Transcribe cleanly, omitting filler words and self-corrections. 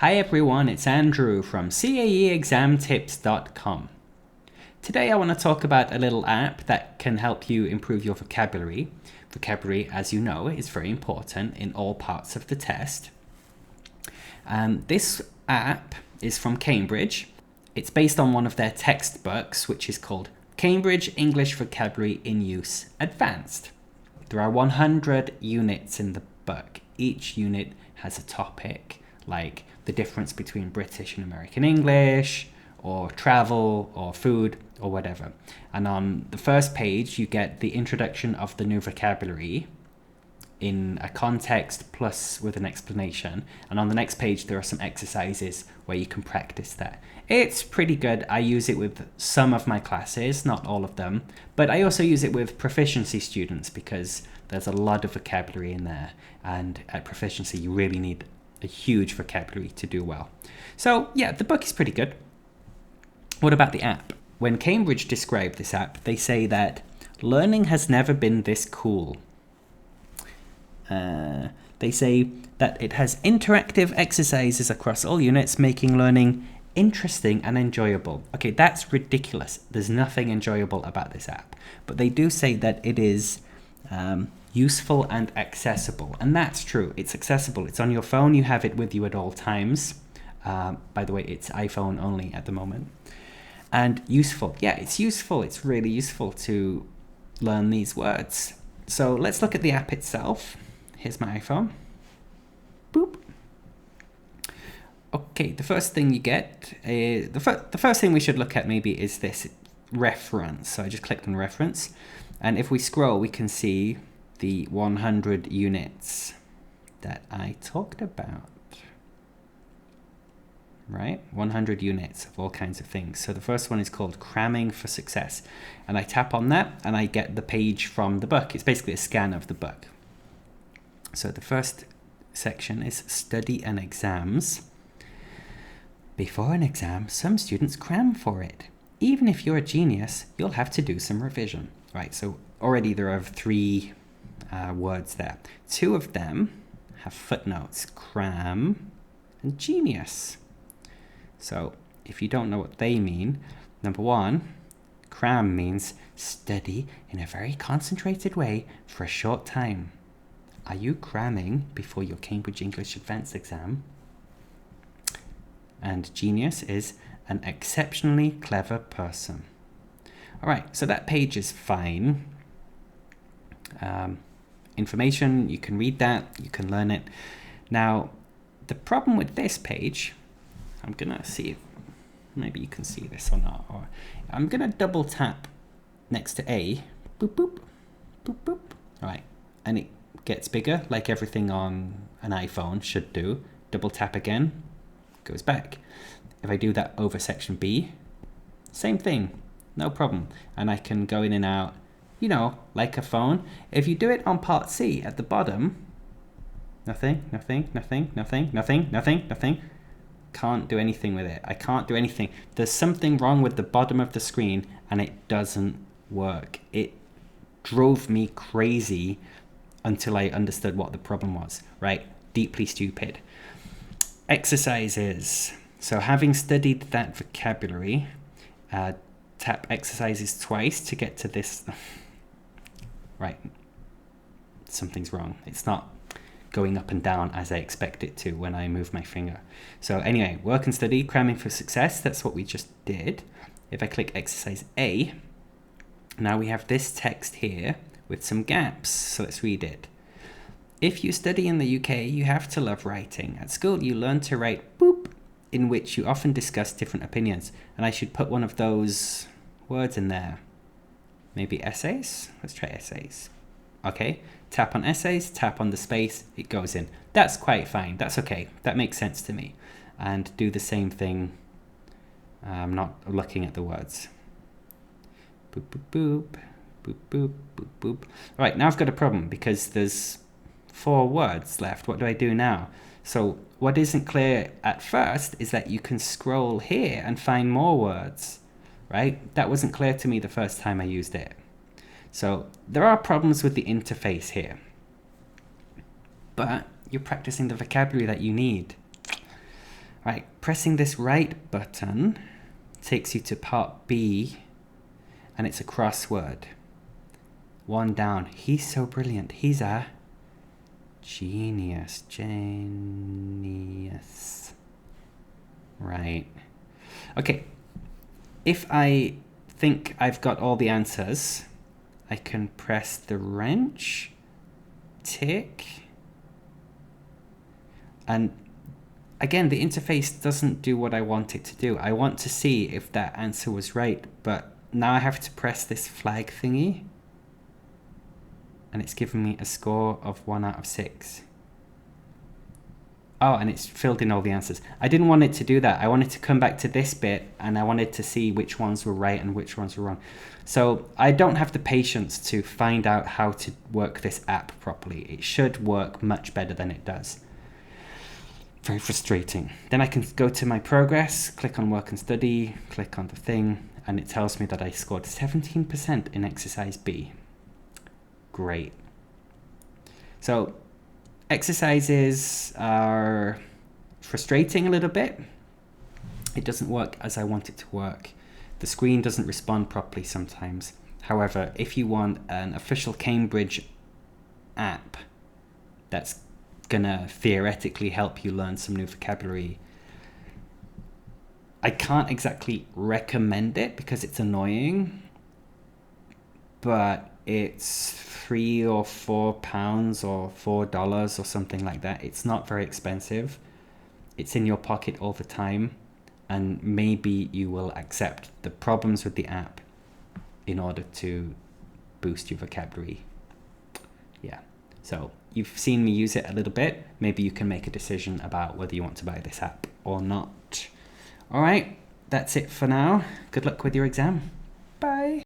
Hi everyone, it's Andrew from CAEexamtips.com. Today I want to talk about a little app that can help you improve your vocabulary. Vocabulary, as you know, is very important in all parts of the test. This app is from Cambridge. It's based on one of their textbooks, which is called Cambridge English Vocabulary in Use Advanced. There are 100 units in the book. Each unit has a topic, like the difference between British and American English, or travel, or food, or whatever. And on the first page, you get the introduction of the new vocabulary in a context plus with an explanation. And on the next page, there are some exercises where you can practice that. It's pretty good. I use it with some of my classes, not all of them, but I also use it with proficiency students because there's a lot of vocabulary in there. And at proficiency, you really need a huge vocabulary to do well. So yeah, the book is pretty good. What about the app? When Cambridge described this app, they say that learning has never been this cool. They say that it has interactive exercises across all units, making learning interesting and enjoyable. Okay, that's ridiculous. There's nothing enjoyable about this app. But they do say that it is useful and accessible. And that's true. It's accessible. It's on your phone. You have it with you at all times. By the way, it's iPhone only at the moment. And useful. Yeah, it's useful. It's really useful to learn these words. So let's look at the app itself. Here's my iPhone. Boop. Okay, the first thing you get, the first thing we should look at maybe is this reference. So I just clicked on reference. And if we scroll, we can see the 100 units that I talked about. Right? 100 units of all kinds of things. So the first one is called Cramming for Success. And I tap on that and I get the page from the book. It's basically a scan of the book. So the first section is Study and Exams. Before an exam, some students cram for it. Even if you're a genius, you'll have to do some revision. Right, so already there are 3 words there. 2 of them have footnotes, cram and genius. So if you don't know what they mean, number 1, cram means study in a very concentrated way for a short time. Are you cramming before your Cambridge English Advanced exam? And genius is an exceptionally clever person. All right, so that page is fine. Information, you can read that, you can learn it. Now, the problem with this page, I'm gonna see if maybe you can see this or not. Or I'm gonna double tap next to A, boop, boop, boop, boop. All right, and it gets bigger like everything on an iPhone should do. Double tap again, goes back. If I do that over section B, same thing, no problem. And I can go in and out, you know, like a phone. If you do it on part C at the bottom, nothing, nothing, nothing, nothing, nothing, nothing, nothing. Can't do anything with it. I can't do anything. There's something wrong with the bottom of the screen and it doesn't work. It drove me crazy until I understood what the problem was, right? Deeply stupid. Exercises. So having studied that vocabulary, tap exercises twice to get to this. Right. Something's wrong. It's not going up and down as I expect it to when I move my finger. So anyway, work and study, cramming for success. That's what we just did. If I click exercise A, now we have this text here with some gaps. So let's read it. If you study in the UK, you have to love writing. At school, you learn to write boop, in which you often discuss different opinions. And I should put one of those words in there. Maybe essays? Let's try essays. Okay, tap on essays, tap on the space, it goes in. That's quite fine, that's okay, that makes sense to me. And do the same thing, I'm not looking at the words. Boop, boop, boop, boop, boop, boop, boop. All right, now I've got a problem because there's 4 words left. What do I do now? So what isn't clear at first is that you can scroll here and find more words, right? That wasn't clear to me the first time I used it. So there are problems with the interface here, but you're practicing the vocabulary that you need. Right, pressing this right button takes you to part B, and it's a crossword. One down. He's so brilliant. He's a genius. Genius. Right. Okay. If I think I've got all the answers, I can press the wrench, tick, and again, the interface doesn't do what I want it to do. I want to see if that answer was right, but now I have to press this flag thingy, and it's given me a score of 1 out of 6. Oh, and it's filled in all the answers. I didn't want it to do that. I wanted to come back to this bit, and I wanted to see which ones were right and which ones were wrong. So I don't have the patience to find out how to work this app properly. It should work much better than it does. Very frustrating. Then I can go to my progress, click on work and study, click on the thing, and it tells me that I scored 17% in exercise B. Great. So exercises are frustrating a little bit. It doesn't work as I want it to work. The screen doesn't respond properly sometimes. However, if you want an official Cambridge app that's gonna theoretically help you learn some new vocabulary, I can't exactly recommend it because it's annoying, but it's £3 or £4 or $4 or something like that. It's not very expensive. It's in your pocket all the time, and maybe you will accept the problems with the app in order to boost your vocabulary. Yeah, so you've seen me use it a little bit. Maybe you can make a decision about whether you want to buy this app or not. All right, that's it for now. Good luck with your exam. Bye.